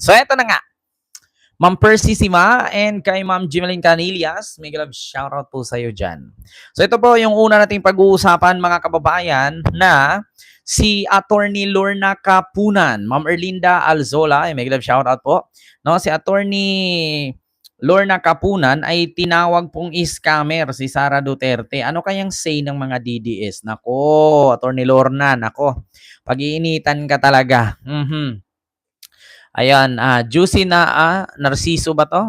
So, eto na nga. Ma'am Percy Sima and kay Ma'am Jimeline Canillas, may love shoutout po sa iyo dyan. So ito po yung una nating pag-uusapan mga kababayan na si Attorney Lorna Kapunan, Ma'am Erlinda Alzola, may love shoutout po. No, si Attorney Lorna Kapunan ay tinawag pong scammer si Sara Duterte. Ano kayang say ng mga DDS? Nako, Attorney Lorna, nako. Pag-iinitan ka talaga. Ayan, Juicy na Narciso ba to?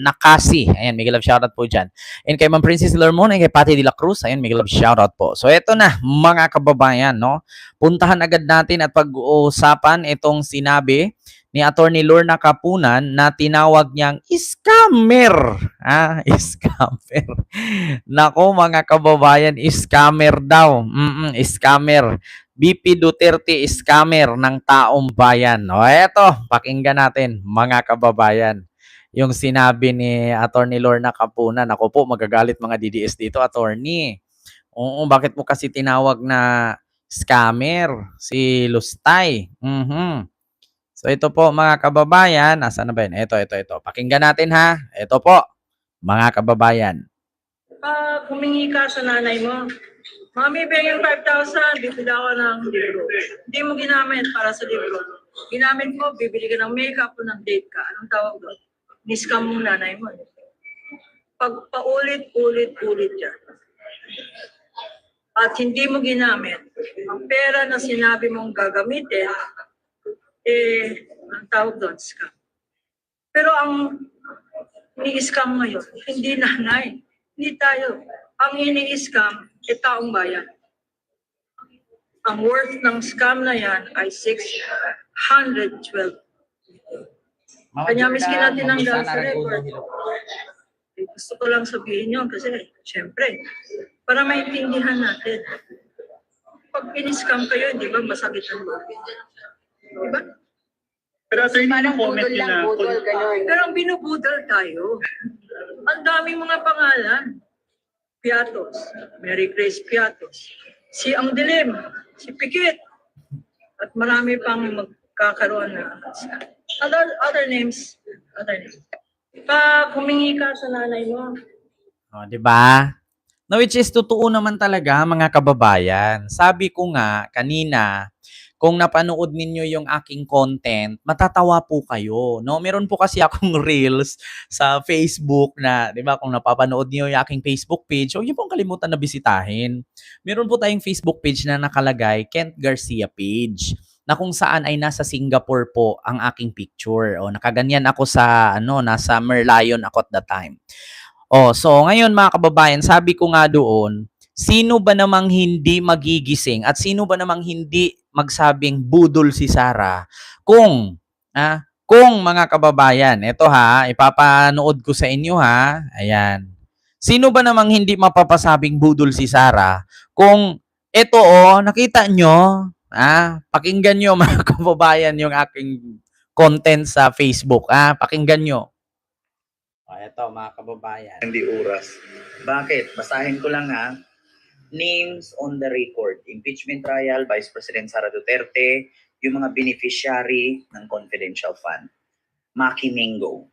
Nakasi. Ayan, may love shoutout po dyan. And kay Ma'am Princess Lermon and kay Patty De La Cruz, ayan, may love shoutout po. So, eto na, mga kababayan, no? Puntahan agad natin at pag-uusapan itong sinabi ni Attorney Lorna Kapunan na tinawag niyang scammer. Scammer. Nako, mga kababayan, scammer daw. Scammer. BP Duterte scammer ng taong bayan. O eto, pakinggan natin mga kababayan. Yung sinabi ni Attorney Lorna Kapunan. Ako po, magagalit mga DDS dito, Attorney. Oo, bakit mo kasi tinawag na scammer si Lustay? So ito po mga kababayan. Nasaan na ba yun? Ito. Pakinggan natin ha. Ito po, mga kababayan. Humingi ka sa nanay mo. Mami, bigyan 5,000, bibili ako ng libro. Hindi mo ginamit para sa libro. Ginamit mo, bibili ka ng makeup o ng date ka. Anong tawag doon? Niscam mong nanay mo. Pag paulit-ulit yan. At hindi mo ginamit, ang pera na sinabi mong gagamitin, ang tawag doon, scam. Pero ang ni-scam ngayon, hindi nanay, hindi tayo. Ang ini-scam, taong bayan. Ang worth ng scam na yan ay 612. Kanya miskin natin ang sa record. Gusto ko lang sabihin yun kasi, syempre, para maintindihan natin. Pag in-scam kayo, di ba, masakit ang bakit. Di ba? Pero sa inyo yung comment nyo na... Pero ang binubudol tayo, ang daming mga pangalan. Piatos, Mary Grace Piatos, si Ang Dilim, si Pikit, at marami pang magkakaroon na other names. Pag humingi ka sa nanay mo. Di ba? No, which is totoo naman talaga mga kababayan. Sabi ko nga kanina, kung napanood ninyo yung aking content, matatawa po kayo, no? Meron po kasi akong reels sa Facebook na, 'di ba, kung napapanood niyo yung aking Facebook page, huwag niyo pong kalimutan na bisitahin. Meron po tayong Facebook page na nakalagay, Kent Garcia page, na kung saan ay nasa Singapore po ang aking picture. O nakaganyan ako sa nasa Merlion ako at that time. So ngayon mga kababayan, sabi ko nga doon, sino ba namang hindi magigising at sino ba namang hindi magsabing budol si Sara kung mga kababayan, ito ipapanood ko sa inyo ayan. Sino ba namang hindi mapapasabing budol si Sara kung ito nakita nyo, pakinggan nyo mga kababayan yung aking content sa Facebook, pakinggan nyo. Ito mga kababayan. Hindi oras. Bakit? Basahin ko lang Names on the record. Impeachment trial, Vice President Sara Duterte, yung mga beneficiary ng confidential fund. Maki Mingo,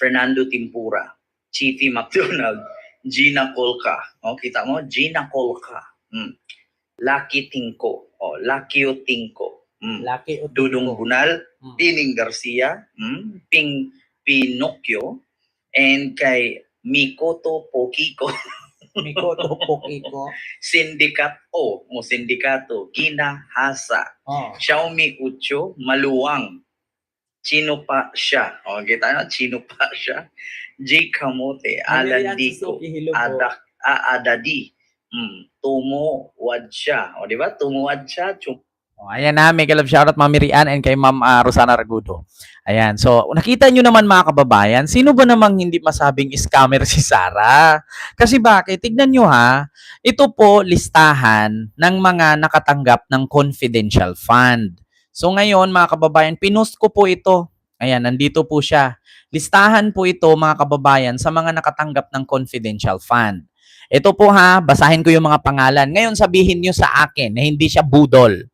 Fernando Timpura, Chiefy McDonald, Gina Colca. Kita mo? Gina Colca. Lucky Tinko. Lucky Otinko. Dudong Bunal, Tining Garcia, Ping Pinocchio, and kay Mikoto Pokiko. Mikoto Pokiko. Sindikato, Gina Hasa. Xiaomi Ucho, Maluwang. Chino pa siya. Kita na, Chino pa siya. J. Kamote, Alan Dico, Adadi. Tumo Wadsya. Di ba? Tumo Wadsya, Ayan may love shoutout Mami Rian and kay Ma'am Rosana Ragudo. Ayan, so nakita nyo naman mga kababayan, sino ba namang hindi masabing scammer si Sara? Kasi bakit? Tignan nyo ito po listahan ng mga nakatanggap ng confidential fund. So ngayon mga kababayan, pinost ko po ito. Ayan, nandito po siya. Listahan po ito mga kababayan sa mga nakatanggap ng confidential fund. Ito po basahin ko yung mga pangalan. Ngayon sabihin nyo sa akin na hindi siya budol.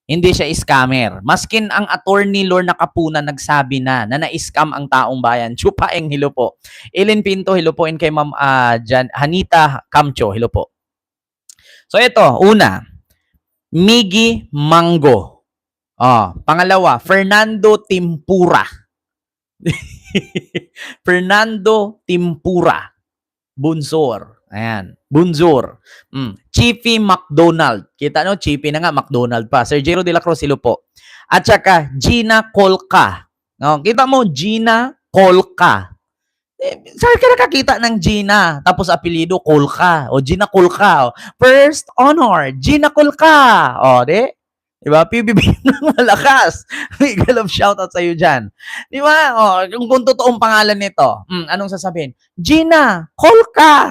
Hindi siya scammer. Maskin ang attorney Lorna Kapunan nagsabi na na-scam ang taong bayan. Chupaeng, hello po. Ellen Pinto, hello po. And kay Ma'am Hanita Camcho, hello po. So ito, una, Miggy Mango. Pangalawa, Fernando Timpura. Fernando Timpura. Bunsor. Ayan. Bunzor. Chiefy McDonald. Kita nyo, Chiefy na nga, McDonald pa. Sir Jero de la Cruz, silo po. At saka, Gina Colca. No, kita mo, Gina Colca. Saan ka nakakita ng Gina? Tapos apelido, Colca. O, Gina Colca. First honor, Gina Colca. Di? Diba? PBB ng malakas. Eagle of shoutout sa'yo dyan. Diba? Kung totoong pangalan nito, anong sasabihin? Gina, Colca.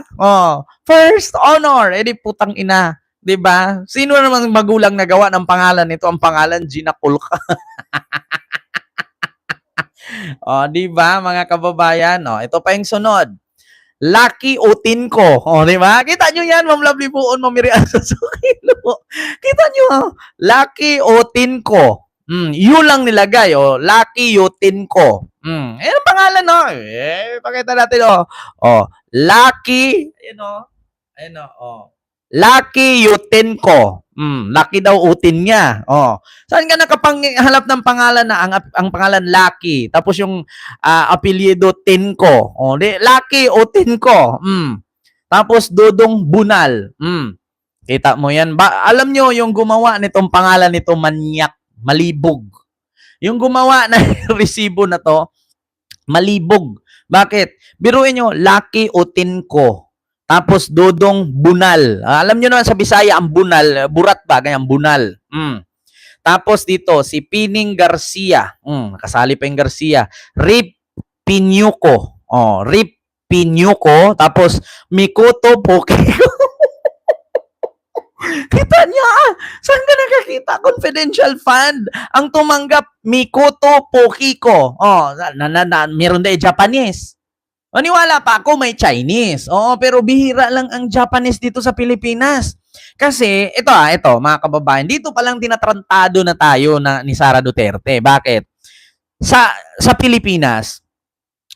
First honor. Di putang ina. Diba? Sino namang magulang na gawa ng pangalan nito? Ang pangalan, Gina Colca. Diba, mga kababayan? Ito pa yung sunod. Lucky Otinko. Diba? Kita nyo yan, Ma'am Lovely Buon, Mamirian sa Sukilo. Kita nyo, Lucky Otinko. Yun lang nilagay, Lucky Otinko. Ang pangalan, pakita natin, Lucky, Lucky Utinko. Lucky daw utin niya. Saan ka nakapanghalap ng pangalan na ang pangalan Lucky, tapos yung apelyido Tinko. Lucky Utinko. Tapos Dodong Bunal. Kita mo yan. Alam nyo, yung gumawa nitong pangalan nito, manyak, malibog. Yung gumawa na resibo na to, malibog. Bakit? Biruin nyo, Lucky Utinko. Tapos Dodong Bunal. Alam nyo naman sa Bisaya, ang Bunal, burat ba? Ganyan, Bunal. Tapos dito, si Pining Garcia. Kasali pa yung Garcia. Rip Pinyuko. Rip Pinyuko. Tapos Mikoto Pokiko. Kita niya, saan ka nakakita? Confidential fund. Ang tumanggap, Mikoto Pokiko. Meron din Japanese. Maniwala pa ako may Chinese. Pero bihira lang ang Japanese dito sa Pilipinas. Kasi, ito mga kababayan, dito palang tinatrantado na tayo ni Sara Duterte. Bakit? Sa Pilipinas,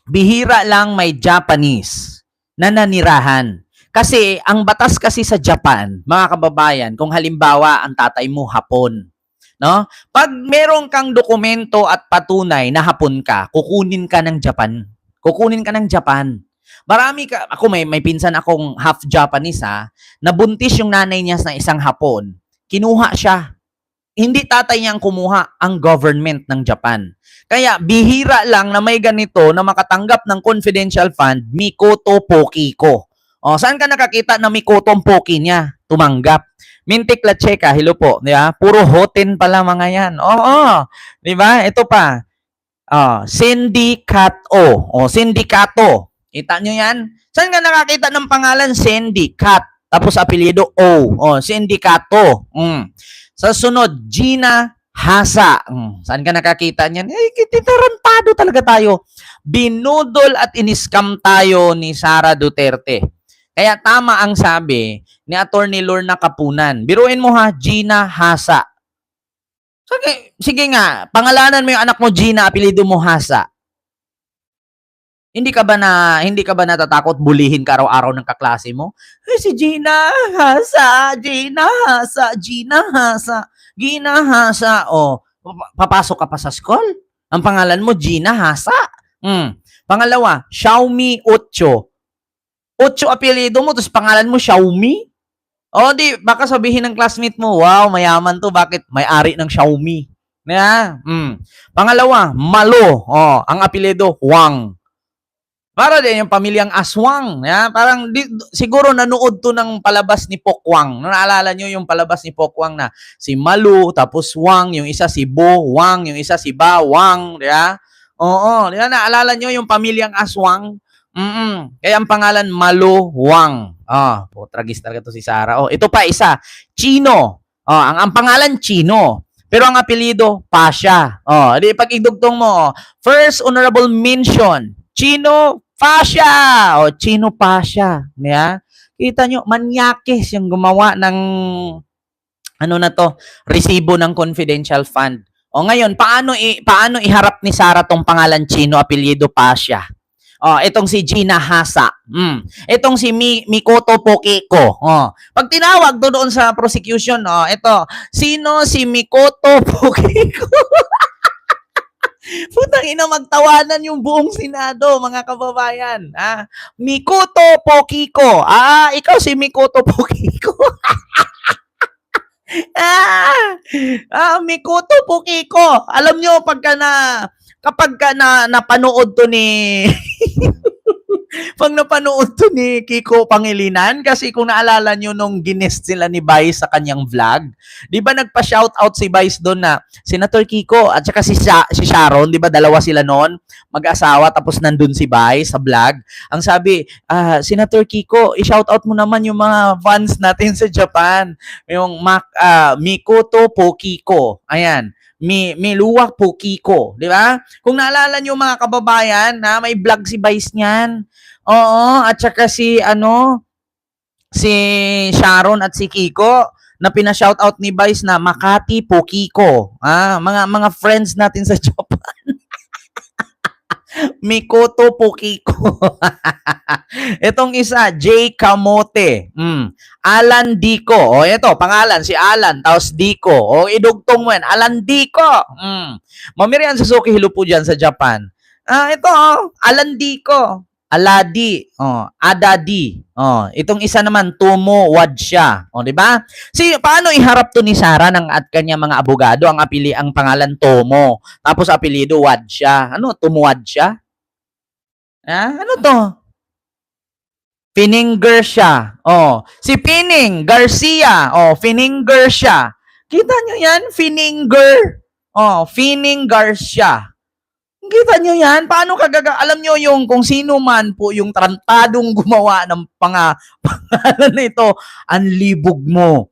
bihira lang may Japanese na nanirahan. Kasi, ang batas kasi sa Japan, mga kababayan, kung halimbawa ang tatay mo Hapon, no? Pag meron kang dokumento at patunay na Hapon ka, kukunin ka ng Japan. Marami ako may pinsan akong half Japanese nabuntis yung nanay niya sa isang Hapon. Kinuha siya. Hindi tatay niya ang kumuha, ang government ng Japan. Kaya bihira lang na may ganito na makatanggap ng confidential fund, Mikoto Pokiko. Saan ka nakakita na Mikoto Poki niya tumanggap? Mintik Lacheka, hello po. Diba? Puro hoten pala mga yan. Diba? Ito pa. Sindikato. Sindikato. Kita nyo yan? Saan ka nakakita ng pangalan? Sindikat. Tapos apelyido O. Sindikato. Sa sunod, Gina Hasa. Saan ka nakakita niyan? Titarantado talaga tayo. Binudol at iniskam tayo ni Sara Duterte. Kaya tama ang sabi ni Attorney Lorna Kapunan. Biruin mo Gina Hasa. Sige nga, pangalanan mo yung anak mo Gina, apelyido mo Hasa. Hindi ka ba natatakot bulihin ka araw-araw ng kaklase mo? Si Gina Hasa, Gina Hasa, Gina Hasa, Gina Hasa. Papasok ka pa sa school? Ang pangalan mo Gina Hasa. Pangalawa, Xiaomi 8. 8 apelyido mo, tapos pangalan mo Xiaomi? Baka sabihin ng classmate mo, wow, mayaman to, bakit? May-ari ng Xiaomi. Pangalawa, Malo. Ang apelyido, Huang. Para din yung pamilyang Aswang. Parang siguro nanood to ng palabas ni Pokwang. Naalala nyo yung palabas ni Pokwang na si Malu, tapos Wang, yung isa si Bo, Wang, yung isa si Ba, Wang. Diba? Naalala nyo yung pamilyang Aswang? Kaya ang pangalan Malo Wang. Tragis talaga to si Sara. Ito pa isa, Chino. Ang pangalan Chino. Pero ang apelyido Pasha. Pag idugtong mo, first honorable mention, Chino Pasha. Chino Pasha. Yeah? Kita nyo, manyakis yung gumawa ng ano na to, resibo ng confidential fund. O ngayon, paano iharap ni Sara tong pangalan Chino, apelyido Pasha? Itong si Gina Hasa. Itong si Mikoto Pokiko. Pag tinawag doon sa prosecution, ito, sino si Mikoto Pokiko? Putang ina, magtawanan yung buong Senado, mga kababayan. Mikoto Pokiko. Ikaw si Mikoto Pokiko. Mikoto Pokiko. Alam nyo, kapag ka napanood to ni pag napanood to ni Kiko Pangilinan, kasi kung naalala nyo nung ginest sila ni Vice sa kanyang vlog, di ba nagpa-shoutout si Vice doon na, Senator Kiko, at saka si Sharon, di ba dalawa sila noon, mag-asawa, tapos nandun si Vice sa vlog. Ang sabi, Senator Kiko, i-shoutout mo naman yung mga fans natin sa Japan. Yung Mikoto Pokiko. Ayan. Miluwak Pokiko, di ba? Kung naalala niyo mga kababayan, may vlog si Vice niyan. Oo, at saka si Sharon at si Kiko na pina-shoutout ni Vice na Makati Pokiko. Mga friends natin sa Japan. Mikoto Pokiko. Itong isa, J. Kamote. Alan Dico. Ito, pangalan, si Alan, tapos Dico. Idugtong mo yan. Alan Dico. Mamirian Suzuki Hilupo dyan sa Japan. Ito, Alan Dico. Aladi. Adadi. Itong isa naman, Tumo Wadsya. Di ba? Paano iharap to ni Sara at kanya mga abogado ang pangalan Tomo, tapos apelyido Wadsya? Tumo Wadsya? Ano to? Fininger siya. Si Pining Garcia. Fininger siya. Kita nyo yan? Fininger. Fining Garcia. Kita nyo yan? Paano alam nyo yung kung sino man po yung tarantadong gumawa ng pangalan na ito, anlibog mo.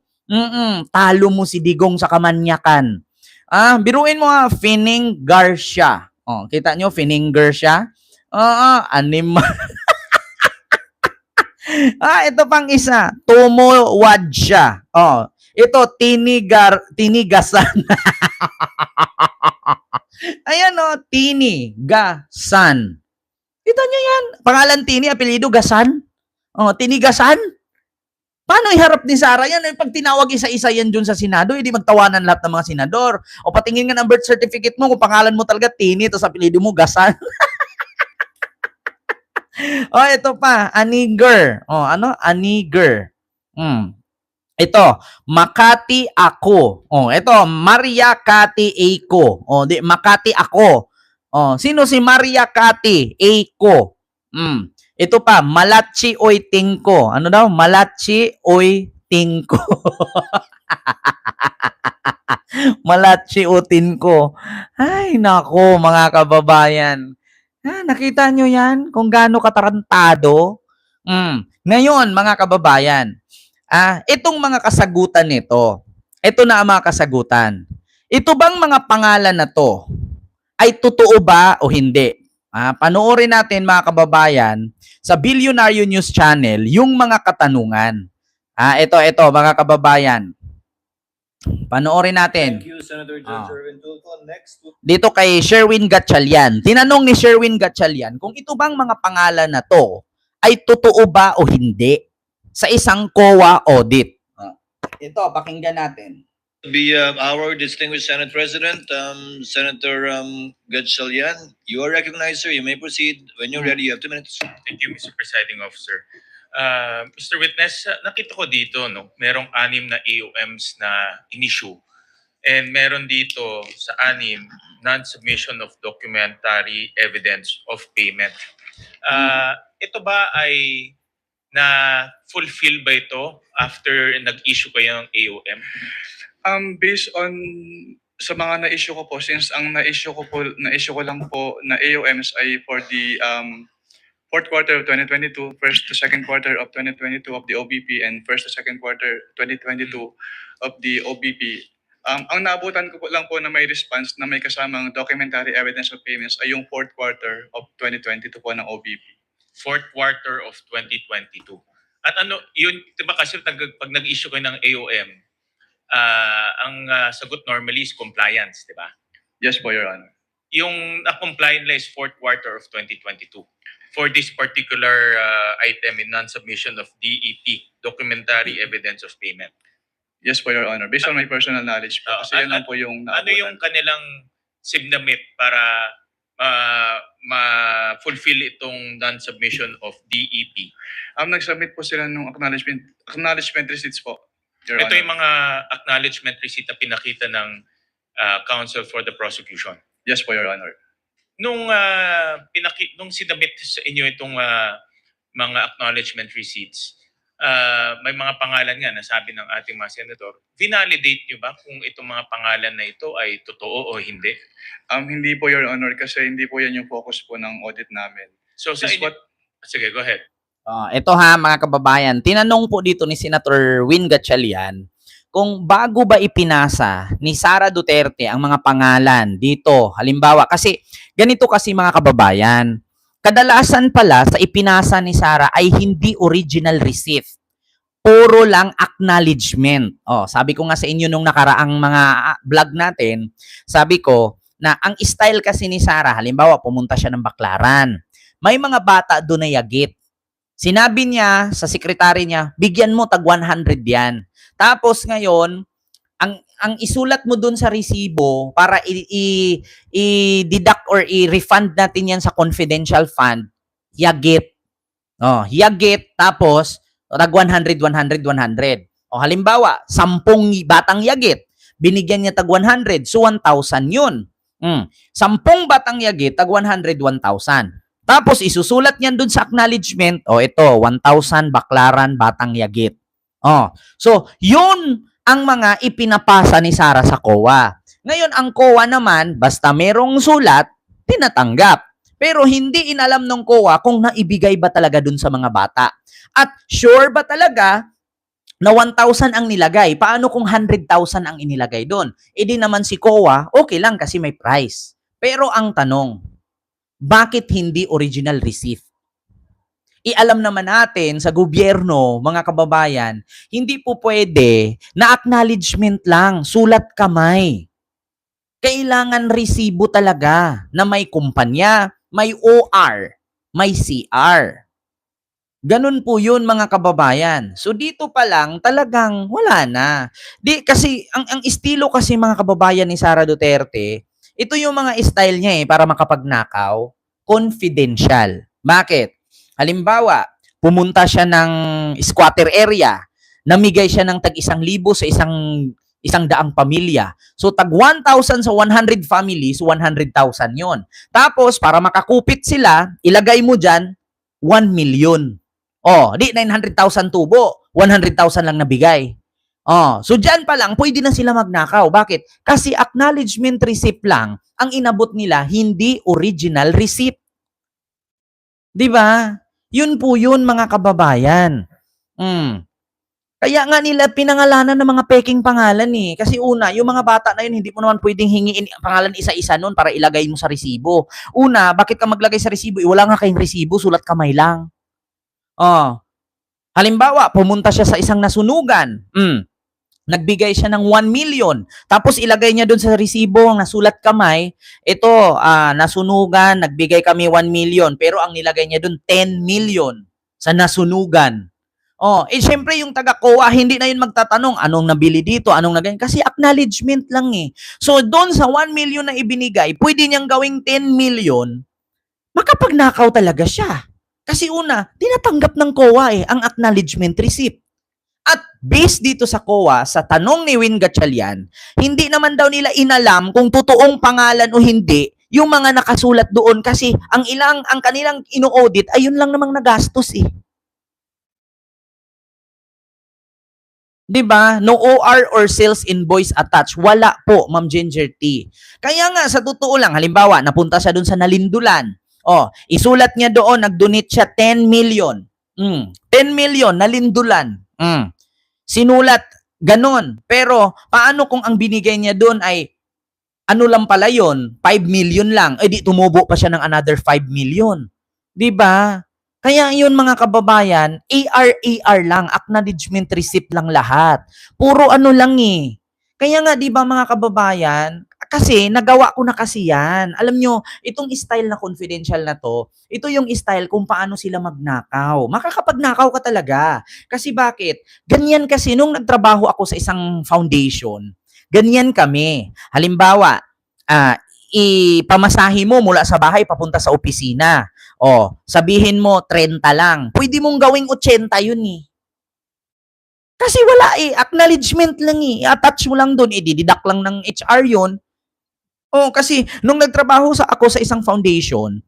Talo mo si Digong sa kamanyakan. Biruin mo Fining Garcia. Kita nyo, Fininger siya? Animal. Ito pang isa. Tomo Wadsya. Ito, Tinigasan. Ayan Tinigasan. Kita nyo yan? Pangalan Tini, apelyido Gasan. Tinigasan. Paano iharap ni Sara yan? Pag tinawag isa-isa yan dun sa Senado, hindi magtawanan lahat ng mga senador. O patingin nga ng birth certificate mo kung pangalan mo talaga Tini, tapos apelyido mo Gasan. Ito pa, Aniger. Aniger. Ito, Makati Ako. Ito, Maria Kati Eiko. Makati Ako. Sino si Maria Kati Eiko? Ito pa, Malachi Oy Tingko. Ano daw? Malachi Oy Tingko. Malachi Oy Tingko. Ay, nako, mga kababayan. Nakita nyo yan? Kung gaano katarantado? Ngayon, mga kababayan, itong mga kasagutan nito, ito na ang mga kasagutan. Ito bang mga pangalan na to ay totoo ba o hindi? Panoorin natin mga kababayan sa Billionaire News Channel yung mga katanungan. Ito mga kababayan. Panoorin natin. Thank you, Senator George Erwin Tulfo. Next. Dito kay Sherwin Gatchalian. Tinanong ni Sherwin Gatchalian kung ito bang mga pangalan na to ay totoo ba o hindi sa isang COA audit. Ito, pakinggan natin. Be our distinguished Senate President, Senator Gatchalian. You are recognized, sir. You may proceed. When you're ready, you have 2 minutes. Thank you, Mr. Presiding Officer. Mr. Witness, nakita ko dito, merong 6 na AOMs na in-issue. And meron dito sa 6, non-submission of documentary evidence of payment. Ito ba ay na-fulfill ba ito after nag-issue kayo ng AOM? Based on sa mga na-issue ko po, since ang na-issue ko lang po na AOMs ay for the fourth quarter of 2022, first to second quarter of 2022 of the OBP, and first to second quarter 2022 of the OBP. Ang naabutan ko po lang po na may response na may kasamang documentary evidence of payments ay yung fourth quarter of 2022 po ng OBP. Fourth quarter of 2022. At yun, diba kasi pag nag-issue kayo ng AOM, ang sagot normally is compliance, di ba? Yes po, Your Honor. Yung na-comply nila is fourth quarter of 2022 for this particular item in non-submission of DEP, Documentary Evidence of Payment. Yes po, Your Honor. Based on my personal knowledge po. Kasi yan lang po yung Ano yung kanilang submit para ma-fulfill itong non-submission of DEP? Nag-submit po sila ng acknowledgement receipts po, Your Ito Honor. yung mga acknowledgement receipt na pinakita ng counsel for the prosecution. Yes po, Your Honor. Nung sinabit sa inyo itong mga acknowledgement receipts, may mga pangalan nga na sabi ng ating mga senador, vinalidate nyo ba kung itong mga pangalan na ito ay totoo o hindi? Hindi po, Your Honor, kasi hindi po yan yung focus po ng audit namin. So sa This inyo, what sige, go ahead. Ito ha, mga kababayan, tinanong po dito ni Senator Win Gatchalian kung bago ba ipinasa ni Sara Duterte ang mga pangalan dito. Halimbawa, kasi ganito kasi mga kababayan, kadalasan pala sa ipinasa ni Sara ay hindi original receipt. Puro lang acknowledgement. Sabi ko nga sa inyo nung nakaraang mga vlog natin, sabi ko na ang style kasi ni Sara, halimbawa pumunta siya ng Baclaran. May mga bata doon na yagit. Sinabi niya sa sekretary niya, bigyan mo tag 100 yan. Tapos ngayon, ang isulat mo dun sa resibo para i-deduct or i-refund natin yan sa confidential fund, yagit. Yagit, tapos tag 100, 100, 100. Halimbawa, 10 batang yagit, binigyan niya tag 100, so 1,000 yun. 10 batang yagit, tag 100, 1,000. Tapos isusulat niyan dun sa acknowledgement, ito, 1,000 Baclaran batang yagit. So, yun ang mga ipinapasa ni Sara sa COA. Ngayon, ang COA naman, basta merong sulat, tinatanggap. Pero hindi inalam ng COA kung naibigay ba talaga dun sa mga bata. At sure ba talaga na 1,000 ang nilagay? Paano kung 100,000 ang inilagay dun? Di naman si COA, okay lang kasi may price. Pero ang tanong, bakit hindi original receipt? Ialam naman natin sa gobyerno, mga kababayan, hindi po pwede na acknowledgement lang, sulat kamay. Kailangan resibo talaga na may kumpanya, may OR, may CR. Ganun po yun, mga kababayan. So dito pa lang talagang wala na. Kasi ang estilo kasi, mga kababayan, ni Sara Duterte, ito yung mga style niya para makapagnakaw, confidential. Bakit? Halimbawa, pumunta siya ng squatter area, namigay siya ng tag 1,000 sa isang daang pamilya. So tag 1,000 sa 100 families, 100,000 yon. Tapos para makakupit sila, ilagay mo diyan 1 million. Di 900,000 tubo, 100,000 lang nabigay. So diyan pa lang pwede na sila magnakaw. Bakit? Kasi acknowledgement receipt lang ang inabot nila, hindi original receipt. 'Di ba? Yun po yun, mga kababayan. Kaya nga nila pinangalanan ng mga peking pangalan Kasi una, yung mga bata na yun, hindi mo naman pwedeng hingiin pangalan isa-isa nun para ilagay mo sa resibo. Una, bakit ka maglagay sa resibo? Wala nga kayong resibo, sulat kamay lang. Halimbawa, pumunta siya sa isang nasunugan. Nagbigay siya ng 1 million. Tapos ilagay niya doon sa resibo ang nasulat kamay, ito, nasunugan, nagbigay kami 1 million. Pero ang nilagay niya doon, 10 million sa nasunugan. Syempre yung taga-COA, hindi na yun magtatanong, anong nabili dito, anong nagayon. Kasi acknowledgement lang So doon sa 1 million na ibinigay, pwede niyang gawing 10 million, makapagnakaw talaga siya. Kasi una, tinatanggap ng COA ang acknowledgement receipt. At based dito sa COA, sa tanong ni Win Gatchalian, hindi naman daw nila inalam kung totoong pangalan o hindi yung mga nakasulat doon kasi ang kanilang ino-audit ay yun lang namang nagastos 'Di ba? No OR or sales invoice attached. Wala po, Ma'am Ginger T. Kaya nga, sa totoo lang, halimbawa, napunta siya doon sa Nalindulan. Isulat niya doon, nag-donate siya 10 million. 10 million, Nalindulan. Sinulat, ganon. Pero, paano kung ang binigay niya doon ay, ano lang pala yun, 5 million lang. Di tumubo pa siya ng another 5 million. 'Di ba? Kaya yun, mga kababayan, AR lang, acknowledgement receipt lang lahat. Puro ano lang Kaya nga 'di ba mga kababayan, kasi nagawa ko na kasi 'yan. Alam nyo, itong style na confidential na 'to, ito yung style kung paano sila magnakaw. Makakapagnakaw ka talaga. Kasi bakit? Ganyan kasi nung nagtrabaho ako sa isang foundation, ganyan kami. Halimbawa, ipamasahe mo mula sa bahay papunta sa opisina. O, sabihin mo 30 lang. Pwede mong gawing 80 yun eh. Kasi wala eh, acknowledgement lang eh. I-attach mo lang doon, i-deduct lang ng HR yun. Oh, kasi nung nagtrabaho ako sa isang foundation,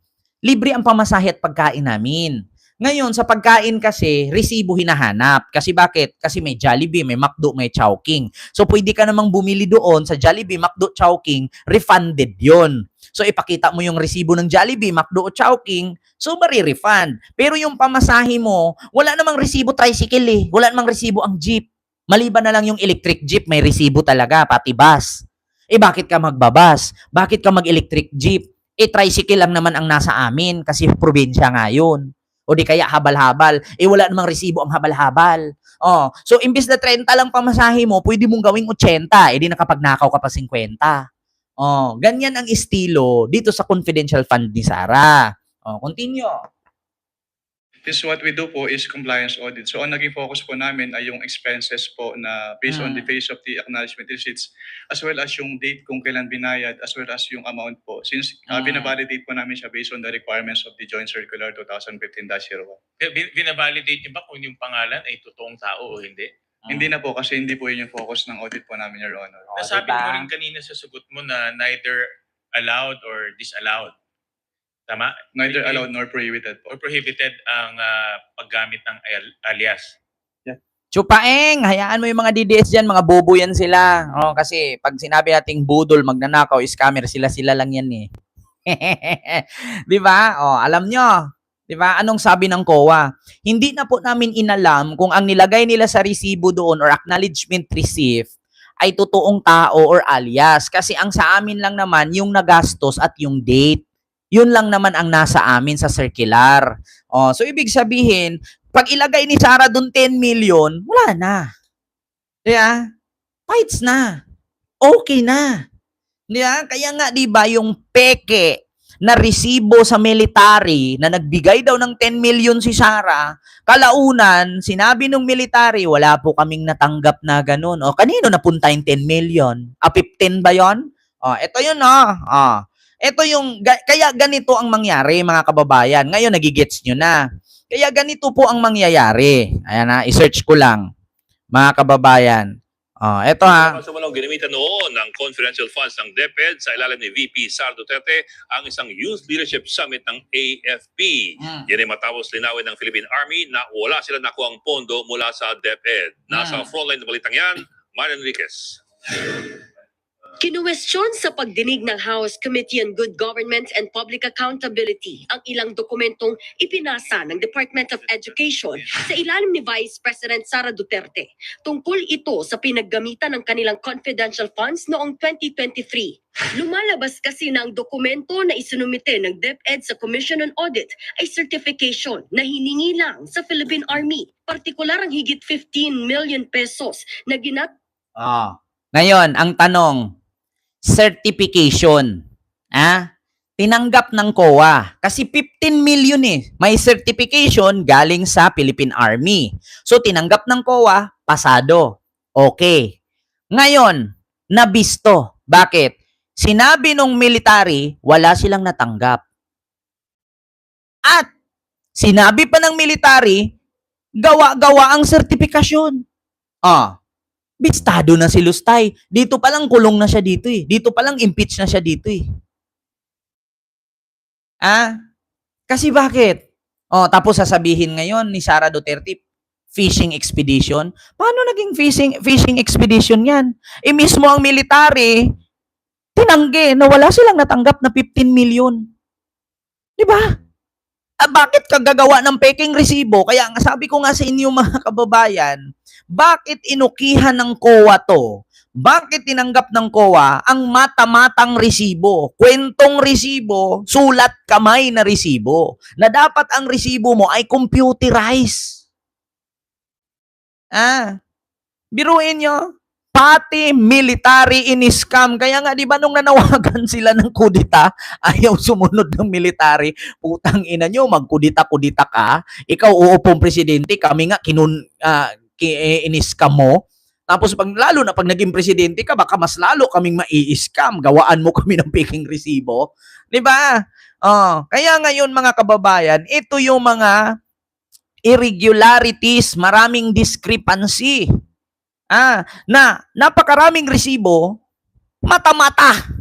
libre ang pamasahe at pagkain namin. Ngayon, sa pagkain kasi, resibo hinahanap. Kasi bakit? Kasi may Jollibee, may McDo, may Chowking. So, pwede ka namang bumili doon sa Jollibee, McDo, Chowking, refunded yon. So, ipakita mo yung resibo ng Jollibee, McDo, o Chowking, so mari-refund. Pero yung pamasahe mo, wala namang resibo tricycle eh. Wala namang resibo ang jeep. Maliban na lang yung electric jeep, may resibo talaga, pati bus. Eh, bakit ka magbabas? Bakit ka mag-electric jeep? Eh, tricycle lang naman ang nasa amin kasi probinsya nga yun. O di kaya habal-habal. Eh, wala namang resibo ang habal-habal. Oh, so imbis na 30 lang pamasahe mo, pwede mong gawing 80. Eh, di nakapagnakaw ka pa 50. Oh, ganyan ang estilo dito sa confidential fund ni Sarah. Oh, continue. This what we do po is compliance audit. So ang naging focus po namin ay yung expenses po na based on the face of the acknowledgement receipts as well as yung date kung kailan binayad as well as yung amount po. Since binavalidate po namin siya based on the requirements of the Joint Circular 2015-01. Binavalidate niyo ba kung yung pangalan ay totoong tao o hindi? Hindi na po kasi hindi po yun yung focus ng audit po namin, Your Honor. Nasabi diba? mo rin kanina sa sagot mo na neither allowed or disallowed. Tama? Neither allowed nor prohibited po. Or prohibited ang paggamit ng alias. Chupaeng, hayaan mo yung mga DDS dyan, mga bobo yan sila. Oh, kasi pag sinabi nating budol, magnanakaw, scammer, sila lang yan eh. Di ba? Oh, alam nyo. Di ba? Anong sabi ng COA? Hindi na po namin inalam kung ang nilagay nila sa resibo doon or acknowledgement receipt ay totoong tao or alias. Kasi ang sa amin lang naman, yung nagastos at yung date. Yun lang naman ang nasa amin sa circular. Oh, so ibig sabihin, pag ilagay ni Sarah doon 10 million, wala na. Diba? Fights na. Okay na. Diba? Kaya nga, diba, yung peke na resibo sa military na nagbigay daw ng 10 million si Sarah, kalaunan, sinabi nung military, wala po kaming natanggap na ganun. O, kanino napunta yung 10 million? 15 ba yon? O, ito yun, ito yung, kaya ganito ang mangyari, mga kababayan. Ngayon, nagigets nyo na. Kaya ganito po ang mangyayari. Ayan na, i-search ko lang, mga kababayan. Eto ha. Sa manong ginamitan noon ng confidential funds ng DepEd sa ilalim ni VP Sara Duterte ang isang Youth Leadership Summit ng AFP. Yan ay matapos linawin ng Philippine Army na wala sila nakuha ang pondo mula sa DepEd. Nasa frontline ng balitang yan, Marian Enriquez. Kinuwestiyon sa pagdinig ng House Committee on Good Government and Public Accountability ang ilang dokumentong ipinasa ng Department of Education sa ilalim ni Vice President Sara Duterte. Tungkol ito sa pinaggamitan ng kanilang confidential funds noong 2023. Lumalabas kasi na ang dokumento na isinumite ng DepEd sa Commission on Audit ay certification na hiningi lang sa Philippine Army. Partikular ang higit 15 million pesos na Ngayon, ang tanong, certification. Tinanggap ng COA. Kasi 15 million eh. May certification galing sa Philippine Army. So, tinanggap ng COA, pasado. Okay. Ngayon, nabisto. Bakit? Sinabi nung military, wala silang natanggap. At, sinabi pa ng military, gawa-gawa ang sertifikasyon. Bistado na si Lustay. Dito pa lang kulong na siya dito eh. Dito pa lang impeach na siya dito eh. Kasi bakit? Tapos sasabihin ngayon ni Sara Duterte, fishing expedition. Paano naging fishing expedition yan? Mismo ang military, tinanggi na wala silang natanggap na 15 million. Di ba? Bakit ka gagawa ng peking resibo? Kaya nga sabi ko nga sa inyo mga kababayan, bakit inukihan ng COA to? Bakit tinanggap ng COA ang mata-matang resibo? Kwentong resibo, sulat kamay na resibo. Na dapat ang resibo mo ay computerized. Biruin nyo, Pati military in-scam. Kaya nga, di ba, nung nanawagan sila ng kudita, ayaw sumunod ng military. Putang ina nyo, magkudita-kudita ka. Ikaw, uupong presidente, kami nga, in-scam mo. Tapos, lalo na pag naging presidente ka, baka mas lalo kaming mai-scam. Gawaan mo kami ng peking resibo. Di ba? Kaya ngayon, mga kababayan, ito yung mga irregularities, maraming discrepancy. Na napakaraming resibo, mata-mata.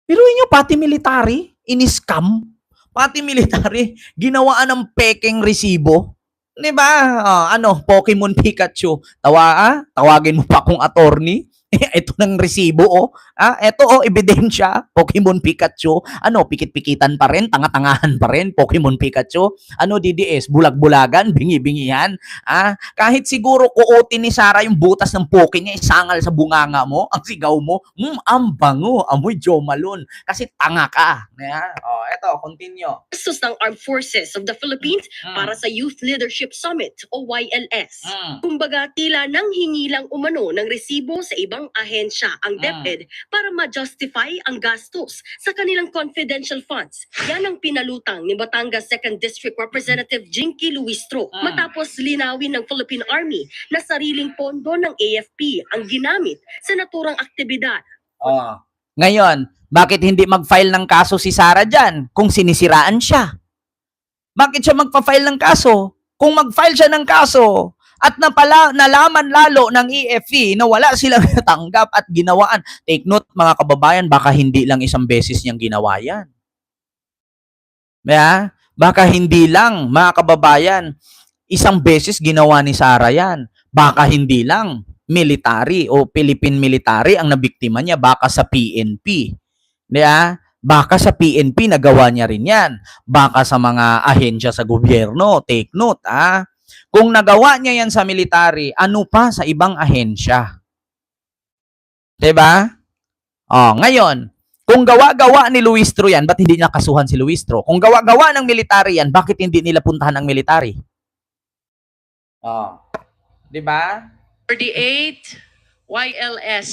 Pero inyo, pati military, in-scam. Pati military, ginawaan ng pekeng resibo. Di ba? Pokemon Pikachu. Tawagin mo pa akong attorney. Ito ng resibo, ito, ebidensya. Pokemon Pikachu. Pikit-pikitan pa rin, tanga-tangahan pa rin. Pokemon Pikachu. DDS, bulag-bulagan, bingi-bingihan. Kahit siguro kuotin ni Sarah yung butas ng poke niya, isangal sa bunganga mo, ang sigaw mo, ang bango, amoy Jo Malone. Kasi tanga ka. Ito, continue. Gastos ng Armed Forces of the Philippines para sa Youth Leadership Summit o YLS. Kumbaga, tila nang hingi lang umano ng resibo sa ibang ahensya ang DepEd para ma-justify ang gastos sa kanilang confidential funds. Yan ang pinalutang ni Batangas 2nd District Representative Jinky Luistro matapos linawin ng Philippine Army na sariling pondo ng AFP ang ginamit sa naturang aktibidad. Ngayon, bakit hindi mag-file ng kaso si Sarah dyan kung sinisiraan siya? Bakit siya magpa-file ng kaso? Kung mag-file siya ng kaso at nalaman lalo ng EFE na wala silang natanggap at ginawaan. Take note, mga kababayan, baka hindi lang isang beses niyang ginawa yan. Baka hindi lang, mga kababayan, isang beses ginawa ni Sarah yan. Baka hindi lang military o Philippine military ang nabiktima niya, baka sa PNP. Baka sa PNP nagawa niya rin yan. Baka sa mga ahensya sa gobyerno. Take note, Kung nagawa niya yan sa military, ano pa sa ibang ahensya? Diba? Ngayon, kung gawa-gawa ni Luistro yan, ba't hindi niya kasuhan si Luistro? Kung gawa-gawa ng military yan, bakit hindi nila puntahan ang military? Diba? 48 YLS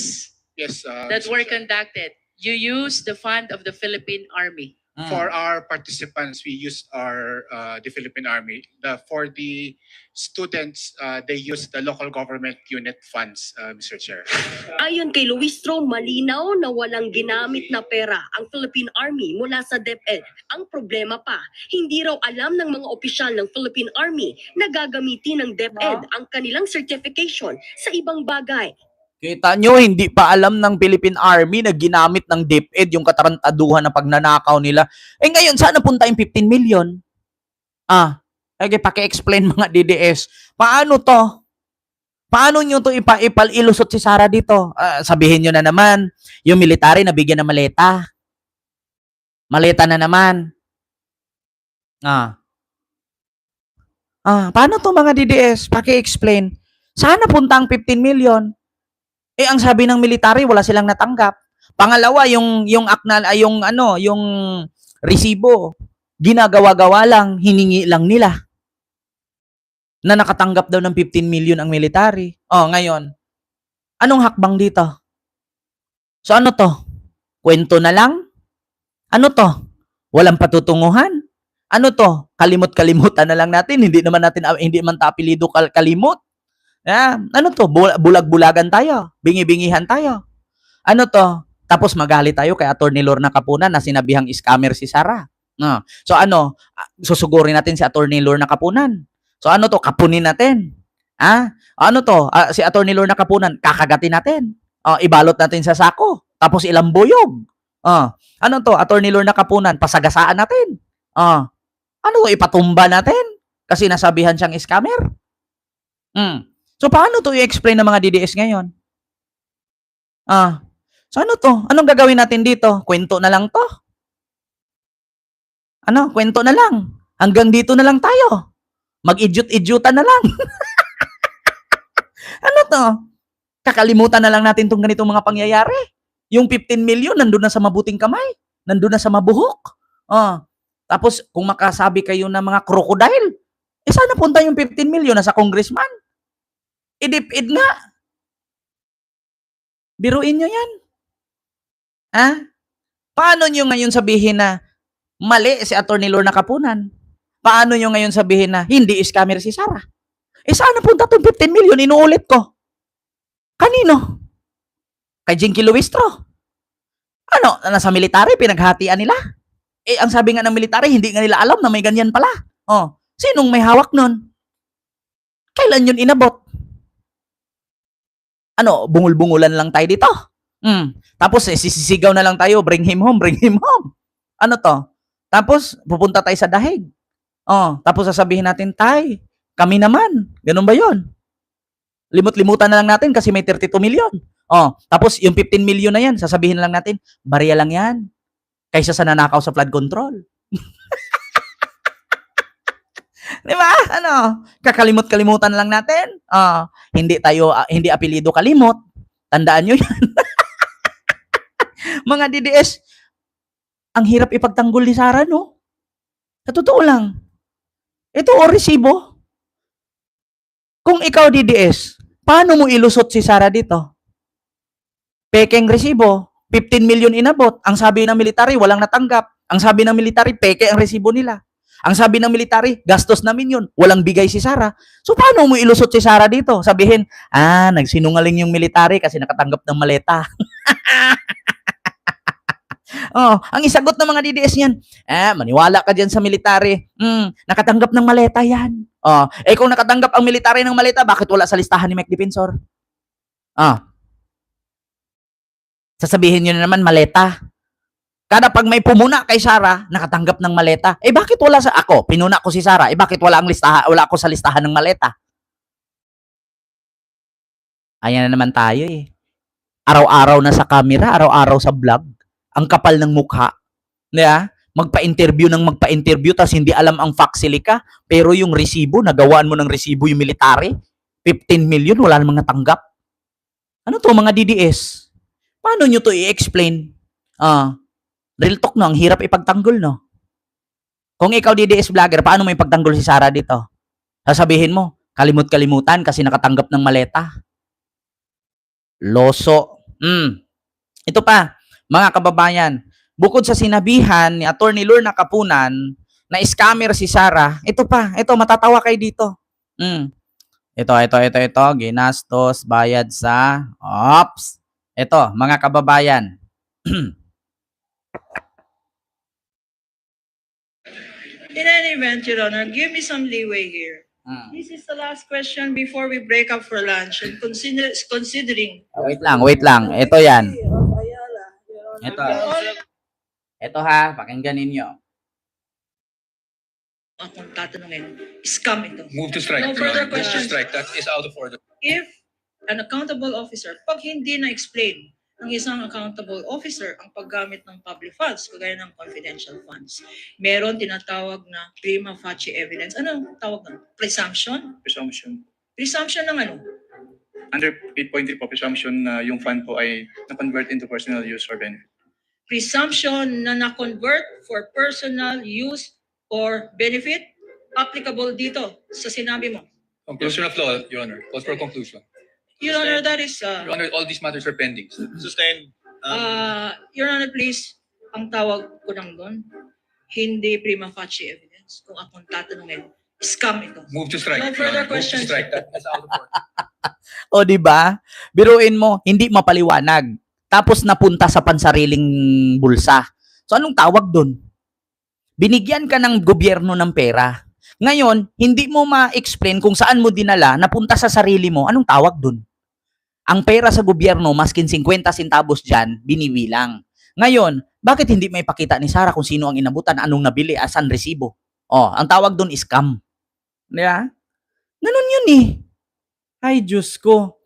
Yes, that Mr. were Chair. conducted. You use the fund of the Philippine Army. For our participants, we used the Philippine Army. For the students, they used the local government unit funds, Mr. Chair. Ayon kay Luistro, malinaw na walang ginamit na pera ang Philippine Army mula sa DepEd. Ang problema pa, hindi raw alam ng mga opisyal ng Philippine Army na gagamitin ng DepEd ang kanilang certification sa ibang bagay. Kita nyo, hindi pa alam ng Philippine Army na ginamit ng DepEd yung katarantaduhan na pagnanakaw nila. Ngayon, saan napunta yung 15 million? Paki-explain mga DDS. Paano to? Paano nyo to ilusot si Sarah dito? Sabihin nyo na naman, yung military nabigyan ng maleta. Maleta na naman. Paano to mga DDS? Paki-explain. Saan napunta ang 15 million? Ang sabi ng military, wala silang natanggap. Pangalawa, yung resibo, ginagawa-gawa lang, hiningi lang nila. Na nakatanggap daw ng 15 million ang military. Ngayon, anong hakbang dito? So ano to? Kwento na lang? Ano to? Walang patutunguhan? Ano to? Kalimot-kalimutan na lang natin. Hindi man tapilido kalimot. Ano to? Bulag-bulagan tayo. Bingi-bingihan tayo. Ano to? Tapos magalit tayo kay Attorney Lorna Capunan na sinabihang scammer si Sarah. So susugurin natin si Attorney Lorna Capunan. So ano to? Kapunin natin. Ano to? Si Attorney Lorna Capunan, kakagatin natin. Ibalot natin sa sako. Tapos ilambuyog. Ano to? Attorney Lorna Capunan, pasagasaan natin. Ano to? Ipatumba natin. Kasi nasabihan siyang scammer. So, paano to i-explain ng mga DDS ngayon? So, ano to? Anong gagawin natin dito? Kwento na lang to? Kwento na lang. Hanggang dito na lang tayo. Mag-idyot-idyutan na lang. Ano to? Kakalimutan na lang natin itong ganitong mga pangyayari. Yung 15 million, nandun na sa mabuting kamay. Nandun na sa mabuhok. Tapos, kung makasabi kayo ng mga crocodile, saan napunta yung 15 million? Nasa congressman? Idip-id nga. Biruin nyo yan. Ha? Paano nyo ngayon sabihin na mali si Atty. Lorna Kapunan? Paano nyo ngayon sabihin na hindi scammer si Sara? Saan napunta itong 15 million? Inuulit ko. Kanino? Kay Jinky Luistro. Ano? Nasa military, pinaghatian nila? Ang sabi nga ng military, hindi nga nila alam na may ganyan pala. Oh, sinong may hawak nun? Kailan yun inabot? Ano, bungul-bungulan lang tayo dito? Tapos sisigaw na lang tayo, bring him home, bring him home. Ano to? Tapos pupunta tayo sa dahig. Oh, tapos sasabihin natin, tay, kami naman. Ganun ba yon? Limot-limutan na lang natin kasi may 32 million. Oh, tapos yung 15 million na yan, sasabihin na lang natin, barya lang yan. Kaysa sa nanakaw sa flood control. Di ba? Ano? Kakalimot-kalimutan lang natin. Hindi apelido kalimot. Tandaan nyo yan. Mga DDS, ang hirap ipagtanggol ni Sara, no? Sa totoo lang. Ito o resibo. Kung ikaw DDS, paano mo ilusot si Sara dito? Pekeng resibo, 15 million inabot. Ang sabi ng military, walang natanggap. Ang sabi ng military, peke ang resibo nila. Ang sabi ng military, gastos namin yun. Walang bigay si Sara. So, paano mo ilusot si Sara dito? Sabihin, nagsinungaling yung military kasi nakatanggap ng maleta. Ang isagot ng mga DDS niyan, maniwala ka dyan sa military. Nakatanggap ng maleta yan. Kung nakatanggap ang military ng maleta, bakit wala sa listahan ni Mike Defensor? Sasabihin nyo na naman, maleta. Kada pag may pumuna kay Sara, nakatanggap ng maleta. Bakit wala sa ako? Pinuna ko si Sara. Bakit wala ako sa listahan ng maleta? Ayan na naman tayo eh. Araw-araw na sa camera, araw-araw sa vlog. Ang kapal ng mukha. Diba? Magpa-interview tas hindi alam ang factsili ka. Pero yung resibo, nagawaan mo ng resibo yung military. 15 million, wala namang natanggap. Ano to mga DDS? Paano nyo to i-explain? Real talk no, ang hirap ipagtanggol no. Kung ikaw DDS vlogger, paano mo ipagtanggol si Sara dito? Sasabihin mo, kalimut-kalimutan kasi nakatanggap ng maleta. Loso. Ito pa, mga kababayan, bukod sa sinabihan ni Atty. Lorna Kapunan na scammer si Sara, ito matatawa kayo dito. Ito, ginastos, bayad sa, ito, mga kababayan. In any event, Your Honor, give me some leeway here. This is the last question before we break up for lunch. And considering... Wait lang. Ito yan. Ito ha, pakinggan ninyo. Akong tatanungin, scam ito. Move to strike. No further Move to questions. strike. That is out of order. If an accountable officer, pag hindi na-explain ng isang accountable officer ang paggamit ng public funds, kagaya ng confidential funds, meron tinatawag na prima facie evidence. Ano ang tawag na? Presumption? Presumption. Presumption ng ano? Under 8.3 po, presumption na yung fund po ay na-convert into personal use or benefit. Presumption na na-convert for personal use or benefit? Applicable dito sa sinabi mo. Conclusion of law, Your Honor. Calls for conclusion. Your Honor, that is... Your Honor, all these matters are pending. Sustained. Your Honor, please, ang tawag ko lang doon, hindi prima facie evidence. Kung akong tatanungin, scam ito. Move to strike. No Your further Honor. Move to questions. strike. That is out of order. O di ba? Biruin mo, hindi mapaliwanag. Tapos napunta sa pansariling bulsa. So anong tawag doon? Binigyan ka ng gobyerno ng pera. Ngayon, hindi mo ma-explain kung saan mo dinala, napunta sa sarili mo, anong tawag doon? Ang pera sa gobyerno, maskin 50 centavos dyan, binibilang. Ngayon, bakit hindi may pakita ni Sara kung sino ang inabutan, anong nabili, asan resibo? Ang tawag doon is scam. Di ba? Ganun yun eh. Ay, Diyos ko.